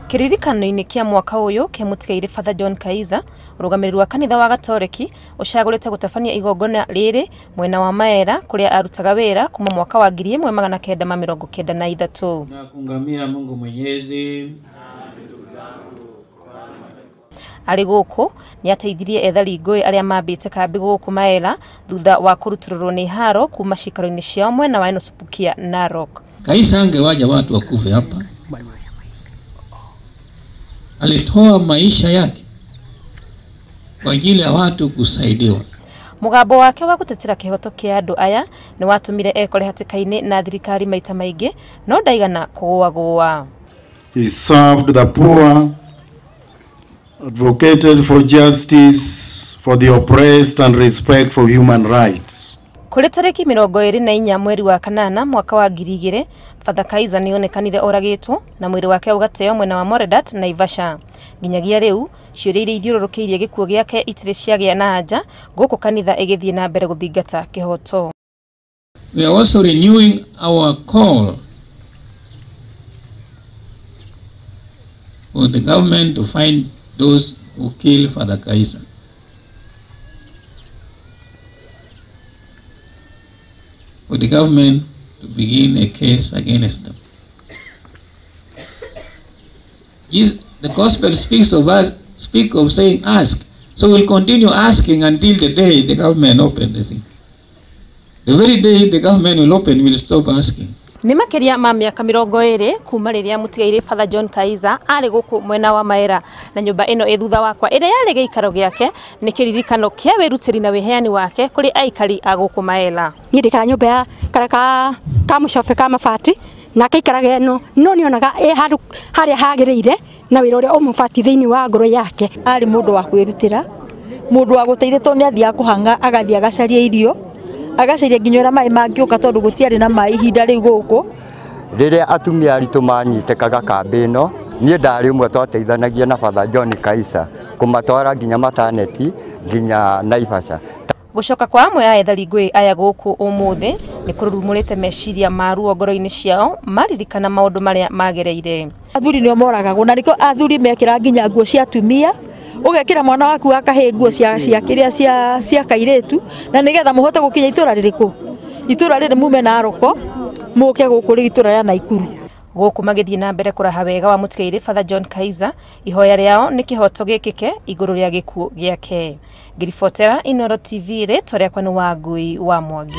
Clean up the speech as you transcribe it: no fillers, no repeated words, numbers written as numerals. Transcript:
Kiririkano-ini kia mwaka uyu kiamutigaire Father John Kaiser urugamiriri wa kanitha wa Gatoreki ucagurite gutabania igongona riri mwena wa Maela kuria arutaga wira kuma mwaka wa 1993 na kungamia Mungu Mwenyezi. Ari guku ni ateithirie ethari ngui aria mambite kambi guku Maela thutha wa kurutururwo ni haro kuma cikaro-ini ciao mwena wa Inosupukia Narok. Kaiser angewaja watu wakufe hapa. Alitoa maisha yake kwa ajili ya watu kusaidiwa. Mugambo wake wa gutetera kihoto kia andu aya ni watumire ekore hatikaini na thirikari maita maingi no ndaigana kugwa. He served the poor, advocated for justice for the oppressed and respect for human rights. Kuri tariki 24 mweri wa kanana mwaka wa 2000 Father Kaiser nionekanire oragitwo na mwiri wake ugateo mwena wa Moredat Naivasha. Nginyagia riu ciuria iria ithiururukiirie gikuo giake itire ciagia na anja guku kanitha igithie na mbere guthingata kihoto. We are also renewing our call for the government to find those who kill Father Kaiser. For the government to begin a case against them. The gospel speaks of saying ask. So we'll continue asking until the day the government opens the thing. The very day the government will open, we'll stop asking. Ni makeria ma miaka 20 kuma riria mutigaire Father John Kaiser ari guku mwena wa Maela na nyumba ino ithutha wakwa ire yari giikaro giake ni kiririkano kia wirutiri na wiheani wake kuri aikari a guku Maela. Ni ndikara nyumba ya karaka ka mucofe ka mabati na kaikaraga no nionaga haria hagiriire na wira uria umufati thiini wa ngoro yake. Ari mundu wa kwirutira, mundu wa guteithitwo ni athia kuhanga agathia gacaria irio agacaria nginyora mai mangioka tondu gutiari na mai ihinda riu guku. Riria atumia aritu manyitekaga kambi ino nie ndari umwe twateithanagia na Father John Kaiser kumatwara nginya mataneti nginya Naivasha. Gucoka kwa amwe ya ethari ngui aya guku umuthi ni kururumurite meciria maruo ngoro-ini ciao maririkana maundu maria magereire. Athuri nio moragagwo na niko athuri mekira nginya nguo cia atumia ugekira mwana waku akahe nguo cia kiria cia kairetu na nigetha muhote gukinya itura ririku itura riri mume na aroko muke guku ri itura ya Naikuru guku magithie na mbere kuraha wega wa mutigaire Father John Kaiser ihoya riao ni kihoto gikike iguru ria gikuo giake. Ngiribotera Inooro TV ritwa riakwa ni Wangui wa Mwangi.